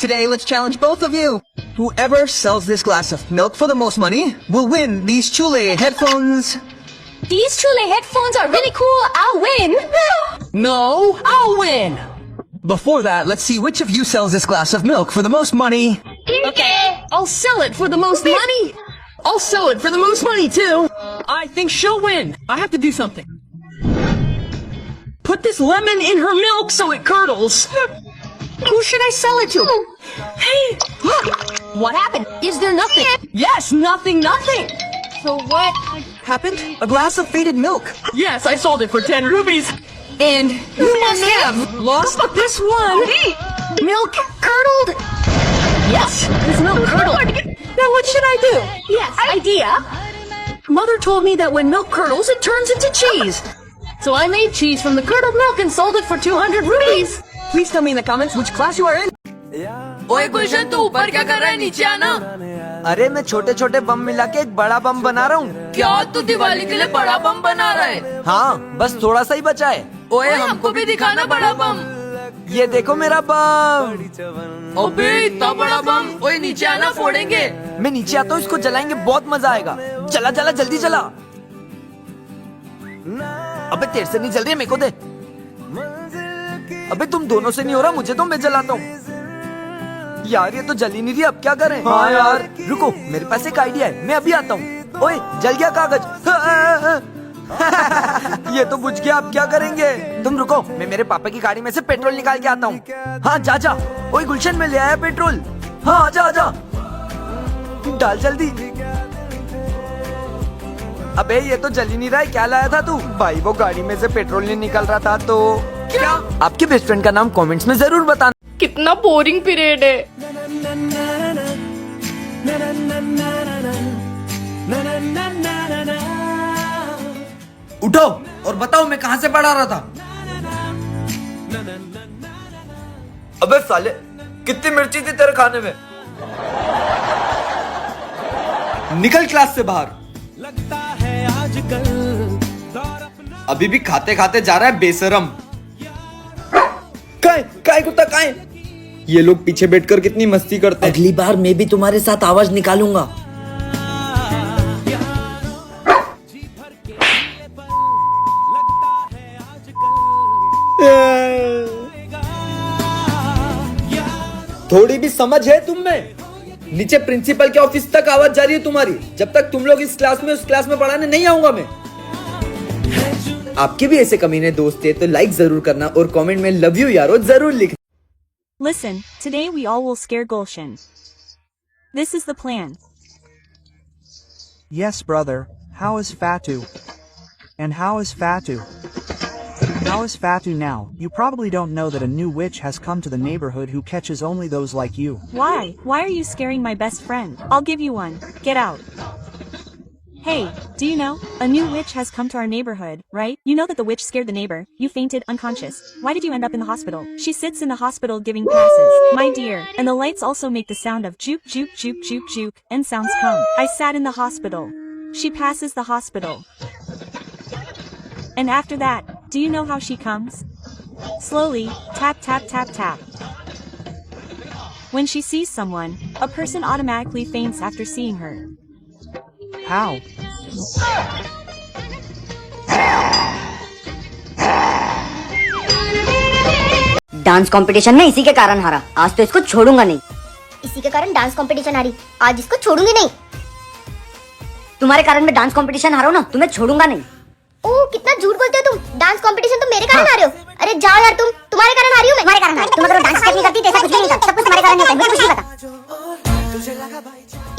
Today, let's challenge both of you. Whoever sells this glass of milk for the most money will win these Chule headphones. These Chule headphones are really cool. I'll win. No, I'll win. Before that, let's see which of you sells this glass of milk for the most money. Okay. I'll sell it for the most money. I'll sell it for the most money too. I think she'll win. I have to do something. Put this lemon in her milk so it curdles. Who should I sell it to? Hey, look. What happened? Is there nothing? Yes, nothing. So what? Happened? A glass of faded milk. Yes, I sold it for 10 rupees. And you must have lost This one. Milk curdled. Yes, this milk curdled. Now what should I do? Yes, idea. Mother told me that when milk curdles, it turns into cheese. So I made cheese from the curdled milk and sold it for 200 rupees. Please tell me in the comments which class you are in. ओए गुलशन, तू ऊपर क्या कर रहा है? नीचे आना। अरे मैं छोटे छोटे बम मिला के एक बड़ा बम बना रहा हूँ। क्या तू दिवाली के लिए बड़ा बम बना रहा है? हाँ, बस थोड़ा सा ही बचा है। ओए हमको भी दिखाना बड़ा बम। ये देखो मेरा बम। अबे इतना बड़ा बम। ओए नीचे आना, फोड़ेंगे। मैं नीचे आता हूँ, इसको जलाएंगे, बहुत मजा आएगा। चला चला जल्दी चला। अबे तेरे से नहीं जल रही है, मेरे को दे। अबे तुम दोनों से नहीं हो रहा, मुझे तो मैं जलाता हूँ। यार ये तो जल ही नहीं रही, अब क्या करें? हाँ यार रुको, मेरे पास एक आइडिया है, मैं अभी आता हूँ। ओए जल गया कागज। ये तो बुझ गया, अब क्या करेंगे? तुम रुको, मैं मेरे पापा की गाड़ी में से पेट्रोल निकाल के आता हूँ। हाँ जा जा। ओए गुलशन, में ले आया पेट्रोल। हाँ आजा आजा, डाल जल्दी। अबे ये तो जल ही नहीं रहा है, क्या लाया था तू? भाई वो गाड़ी में से पेट्रोल नहीं निकल रहा था तो। क्या? आपके बेस्ट फ्रेंड का नाम कमेंट्स में जरूर बताना। कितना बोरिंग पीरियड है। उठो और बताओ मैं कहाँ से पढ़ा रहा था? अबे साले, कितनी मिर्ची थी तेरे खाने में? निकल क्लास से बाहर। लगता है आजकल अभी भी खाते खाते जा रहा है बेशरम। काय कुत्ता काय? ये लोग पीछे बैठकर कितनी मस्ती करते हैं। अगली बार मैं भी तुम्हारे साथ आवाज निकालूंगा। थोड़ी भी समझ है तुम में? नीचे प्रिंसिपल के ऑफिस तक आवाज जा रही है तुम्हारी। जब तक तुम लोग इस क्लास में उस क्लास में पढ़ाने नहीं आऊंगा मैं। आपके भी ऐसे कमीने दोस्त है तो लाइक जरूर करना और कमेंट में लव यू यारो जरूर लिखना। Listen, today we all will scare Gulshan. This is the plan. Yes, brother. How is Fatu? And how is Fatu? How is Fatu now? You probably don't know that a new witch has come to the neighborhood who catches only those like you. Why? Why are you scaring my best friend? I'll give you one. Get out. Hey, do you know? A new witch has come to our neighborhood, right? You know that the witch scared the neighbor. You fainted unconscious. Why did you end up in the hospital? She sits in the hospital giving passes. My dear. And the lights also make the sound of juke juke juke juke juke. And sounds come. I sat in the hospital. She passes the hospital. And after that, do you know how she comes? Slowly, tap tap tap tap. When she sees someone, a person automatically faints after seeing her. How? Dance competition में इसी के कारण हारा, आज तो इसको छोड़ूंगा नहीं। इसी के कारण डांस कंपटीशन हारी, आज इसको छोड़ूंगी नहीं। तुम्हारे कारण मैं डांस कंपटीशन हारा हूं ना, तुम्हें छोड़ूंगा नहीं। ओह कितना झूठ बोलते हो तुम। डांस कंपटीशन तो मेरे कारण हारे हो। अरे जाओ यार, तुम तुम्हारे कारण हारी हूं मैं। तुम्हारे कारण हारी, तुम अगर डांस स्टेप नहीं करती तो ऐसा कुछ भी नहीं होता। सब कुछ तुम्हारे कारण नहीं होता, मुझे कुछ नहीं पता।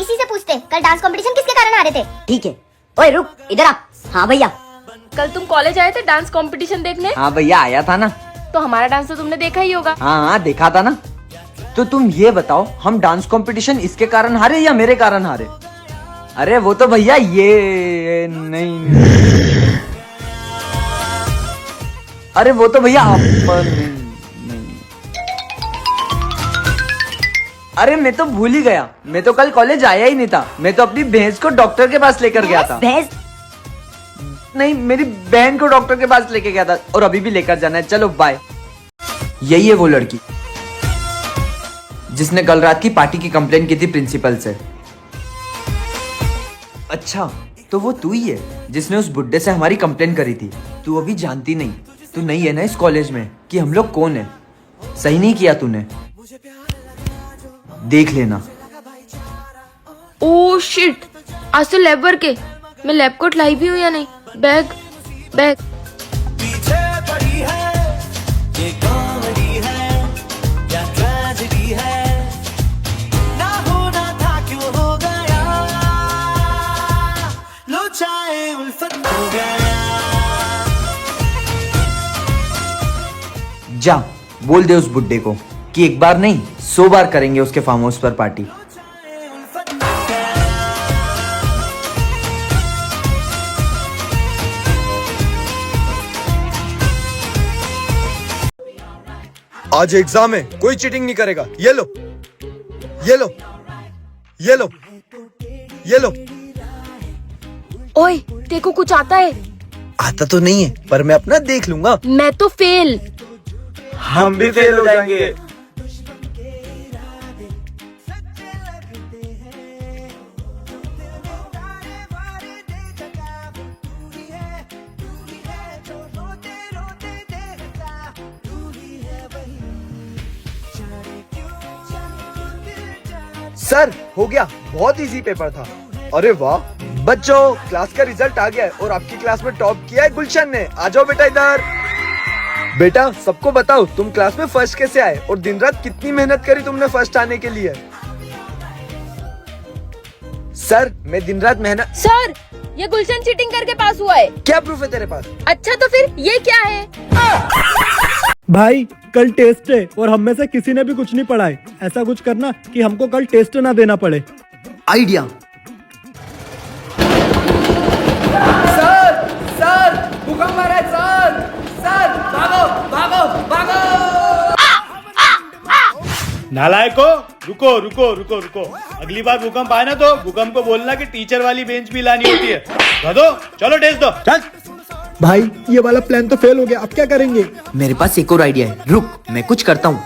इसी से पूछते कल डांस कंपटीशन किसके कारण हारे थे। ठीक है, ओए रुक, इधर आ। हाँ भैया, कल तुम कॉलेज आए थे डांस कंपटीशन देखने? हाँ भैया आया था ना। तो हमारा डांस तो तुमने देखा ही होगा। हाँ देखा था ना। तो तुम ये बताओ, हम डांस कंपटीशन इसके कारण हारे या मेरे कारण हारे? अरे वो तो भैया ये नहीं। अरे वो तो भैया आप नहीं। अरे मैं तो भूल ही गया, मैं तो कल कॉलेज आया ही नहीं था। मैं तो अपनी भैंस को डॉक्टर के पास लेकर गया था। भैंस नहीं, मेरी बहन को डॉक्टर के पास लेके गया था और अभी भी लेकर जाना है। चलो बाय। यही है वो लड़की। जिसने कल रात की पार्टी की कंप्लेंट की थी प्रिंसिपल से। अच्छा, तो वो तू ही है जिसने उस बुड्ढे से हमारी कंप्लेंट करी थी। तू अभी जानती नहीं, तू नहीं है ना इस कॉलेज में कि हम लोग कौन है। सही नहीं किया तूने, देख लेना। ओह शिट, आज तो लैब वर्क है। मैं लैब कोट लाई भी हूँ या नहीं? बैग बैग जा बोल दे उस बुड्ढे को कि एक बार नहीं 100 बार करेंगे उसके फार्म हाउस पर पार्टी। आज एग्जाम है, कोई चीटिंग नहीं करेगा। ये लो, ये लो, ये लो, ये लो। ओए, देखो कुछ आता है। आता तो नहीं है, पर मैं अपना देख लूंगा। मैं तो फेल। हम भी फेल हो जाएंगे। सर हो गया, बहुत इजी पेपर था। अरे वाह बच्चों, क्लास का रिजल्ट आ गया है और आपकी क्लास में टॉप किया है गुलशन ने। आ जाओ बेटा इधर। बेटा सबको बताओ तुम क्लास में फर्स्ट कैसे आए और दिन रात कितनी मेहनत करी तुमने फर्स्ट आने के लिए। सर मैं दिन रात मेहनत। सर, ये गुलशन चीटिंग करके पास हुआ है। क्या प्रूफ है तेरे पास? अच्छा तो फिर ये क्या है? भाई कल टेस्ट है और हम में से किसी ने भी कुछ नहीं पढ़ा है। ऐसा कुछ करना कि हमको कल टेस्ट ना देना पड़े। आइडिया। सर सर भूकंप आ रहा है सर। सर भागो भागो भागो। नालायको, रुको रुको रुको रुको। अगली बार भूकंप आए ना तो भूकंप को बोलना कि टीचर वाली बेंच भी लानी होती है। दो चलो टेस्ट दो। चल भाई, ये वाला प्लान तो फेल हो गया, अब क्या करेंगे? मेरे पास एक और आइडिया है, रुक मैं कुछ करता हूँ।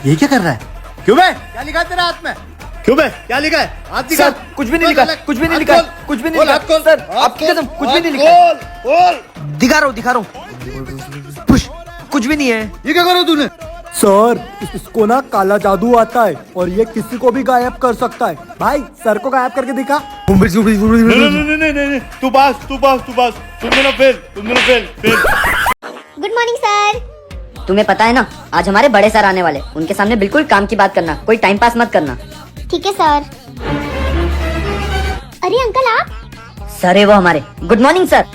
ये क्या कर रहा है? क्यों बे? क्या लिखा है तेरे हाथ में? क्यों बे? क्या लिखा है? हाथ दिखा। कुछ भी नहीं लिखा, कुछ भी नहीं लिखा, कुछ भी नहीं लिखा। सर आपकी कसम कुछ भी नहीं लिखा। दिखा रहा हूँ। पुश, कुछ भी नहीं है। ये क्या करो तूने? सर इसको ना काला जादू आता है और ये किसी को भी गायब कर सकता है। भाई सर को गायब करके दिखा। नहीं, तू पास। तुम दोनों फेल। Good morning sir. तुम्हें पता है ना, आज हमारे बड़े सर आने वाले। उनके सामने बिल्कुल काम की बात करना, कोई टाइम पास मत करना। ठीक है सर। अरे अंकल आप? सर है वो हमारे। Good morning sir.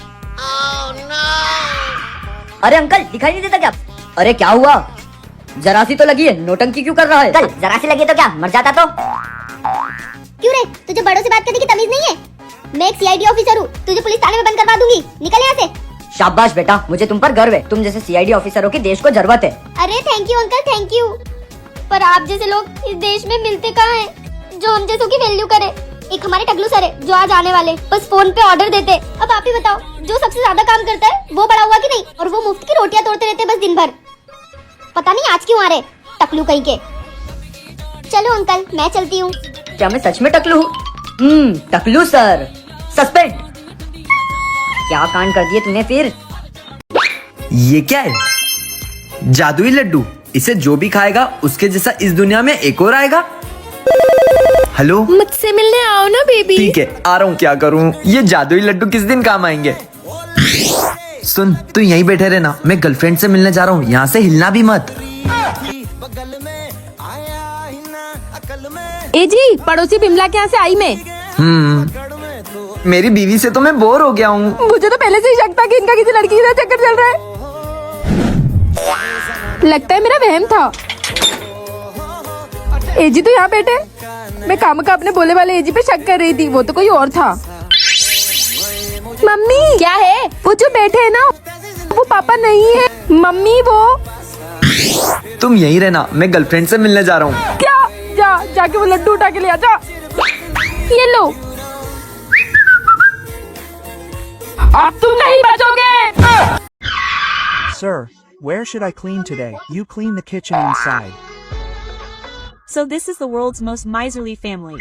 अरे अंकल दिखाई नहीं देता क्या? अरे क्या हुआ? जरा सी तो लगी है, नोटंकी क्यों कर रहा है? जरा सी लगी तो क्या मर जाता तो? क्यों रे, तुझे बड़ों से बात करने की तमीज नहीं है? मैं एक सीआईडी ऑफिसर हूँ, तुझे पुलिस थाने में बंद करवा दूंगी। निकल यहाँ से। शाबाश बेटा, मुझे तुम पर गर्व है। तुम जैसे सीआईडी ऑफिसरों की देश को जरूरत है। अरे thank you uncle, thank you. पर आप जैसे लोग इस देश में मिलते कहाँ हैं जो हम जैसों की वैल्यू करे। एक हमारे टगलू सर है जो आज आने वाले, बस फोन पे ऑर्डर देते। अब आप ही बताओ, जो सबसे ज्यादा काम करता है वो बड़ा हुआ कि नहीं? और वो मुफ्त की रोटियां तोड़ते रहते बस दिन भर। पता नहीं आज क्यों आ रहे टकलू कहीं के। चलो अंकल मैं चलती हूँ। क्या मैं सच में टकलू हूँ? टकलू सर सस्पेंड। क्या कांड कर दिए तूने फिर? ये क्या है? जादुई लड्डू। इसे जो भी खाएगा उसके जैसा इस दुनिया में एक और आएगा। हेलो, मुझसे मिलने आओ ना बेबी। ठीक है आ रहा हूँ। क्या करूँ? ये जादुई लड्डू किस दिन काम आएंगे? सुन तू यहीं बैठे रहना, मैं गर्लफ्रेंड से मिलने जा रहा हूँ, यहाँ से हिलना भी मत। ए जी, पड़ोसी बिमला के यहाँ से आई मैं। मेरी बीवी से तो मैं बोर हो गया हूँ। मुझे तो पहले से ही शक था कि इनका किसी लड़की के साथ चक्कर चल रहा है। लगता है मेरा वहम था। एजी तो यहाँ बैठे। मैं काम का अपने बोले वाले एजी पे शक कर रही थी, वो तो कोई और था। मम्मी क्या है? वो जो बैठे है ना, वो पापा नहीं है मम्मी। वो तुम यहीं रहना, मैं गर्लफ्रेंड से मिलने जा रहा हूँ। क्या? जाके वो लड्डू उठा के ले आ जा। ये लो। अब तुम नहीं बचोगे। Sir, where should I clean today? You clean the kitchen inside. So this is the world's most miserly family.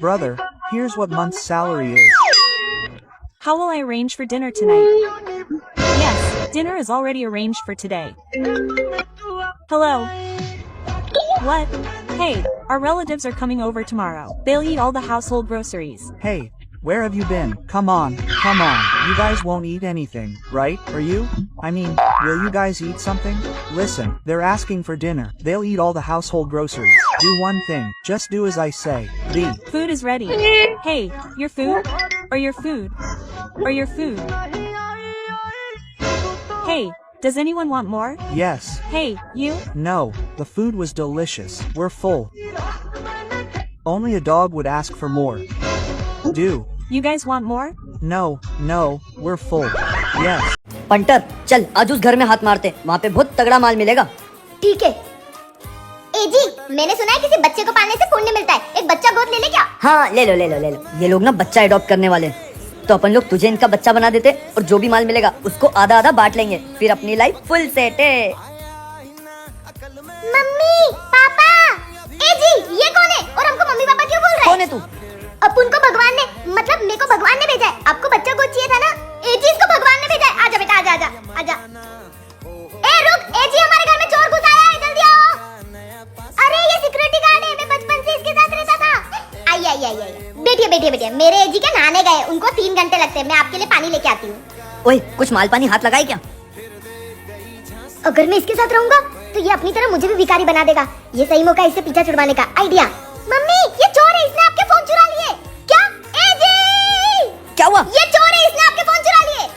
Brother, here's what month's salary is. How will I arrange for dinner tonight? Yes, dinner is already arranged for today. Hello? What? Hey, our relatives are coming over tomorrow. They'll eat all the household groceries. Hey, where have you been? Come on, come on. You guys won't eat anything, right? Or you? I mean, will you guys eat something? Listen, they're asking for dinner. They'll eat all the household groceries. Do one thing. Just do as I say. The Food is ready. Hey, your food? Or your food? Or your food? Hey, does anyone want more? Yes. Hey, you? No, the food was delicious. We're full. Only a dog would ask for more. Do. You guys want more? No, we're full. Yes. Punter चल आज उस घर में हाथ मारते, वहाँ पे बहुत तगड़ा माल मिलेगा। ठीक है। ए जी, मैंने सुना है किसी बच्चे को पालने से पुण्य मिलता है। एक बच्चा गोद ले ले क्या? हाँ ले लो। ये लोग ना बच्चा अडॉप्ट करने वाले, तो अपन लोग तुझे इनका बच्चा बना देते और जो भी माल मिलेगा उसको आधा आधा बांट लेंगे, फिर अपनी लाइफ फुल सेट है। मम्मी, पापा, ए जी, ये कौन है? और हमको मम्मी पापा क्यों बोल रहे हैं? कौन है तू? अपुन को भगवान ने, मतलब मेरे को भगवान ने भेजा है। आपको बच्चा गोद चाहिए था ना? ए जी, इसको भगवान ने भेजा है। आजा बेटा, आजा। ए रुक, ए जी, हमारे घर में चोर घुस आया है, जल्दी आओ। अरे ये सिक्योरिटी गार्ड है, मैं बचपन से इसके साथ रहता था। आई। बैठिए। मेरे ए जी के नहाने गए, उनको 3 घंटे लगते हैं। मैं आपके लिए पानी लेके आती हूँ। ओए कुछ माल पानी हाथ लगाए क्या? अगर मैं इसके साथ रहूंगा तो ये अपनी तरह मुझे भी भिखारी बना देगा। ये सही मौका है इससे पीछा छुड़वाने का। आइडिया। मम्मी, ये चोर है, इसने आपके फोन चुरा लिए। क्या? ए जी! क्या हुआ? ये चोर है, इसने आपके फोन चुरा लिए।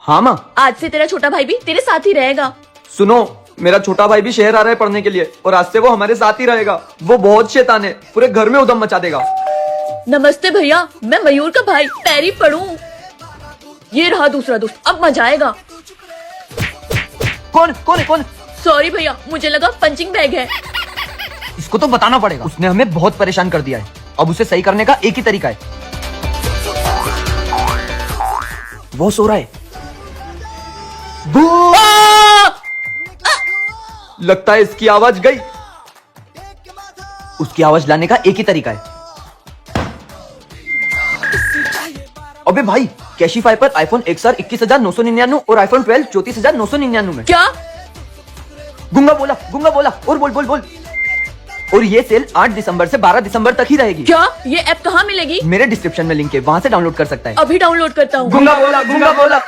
हाँ माँ, आज से तेरा छोटा भाई भी तेरे साथ ही रहेगा। सुनो, मेरा छोटा भाई भी शहर आ रहा है पढ़ने के लिए और आज से वो हमारे साथ ही रहेगा। वो बहुत शैतान है, पूरे घर में उधम मचा देगा। नमस्ते भैया, मैं मयूर का भाई, पैरी पढ़ूं। ये रहा दूसरा दोस्त, अब मजा आएगा। कौन? सॉरी भैया, मुझे लगा पंचिंग बैग है। इसको तो बताना पड़ेगा, उसने हमें बहुत परेशान कर दिया है। अब उसे सही करने का एक ही तरीका है। वो सो रहा है। लगता है इसकी आवाज गई। उसकी आवाज लाने का एक ही तरीका है। अबे भाई, कैशिफाई पर आईफोन XR 21,999 और आईफोन 12 34,999 में। क्या? गुंगा बोला और बोल। और ये सेल 8 दिसंबर से 12 दिसंबर तक ही रहेगी। क्या? ये ऐप कहाँ मिलेगी? मेरे डिस्क्रिप्शन में लिंक है, वहां से डाउनलोड कर सकता है। अभी डाउनलोड करता हूँ। गुंगा बोला।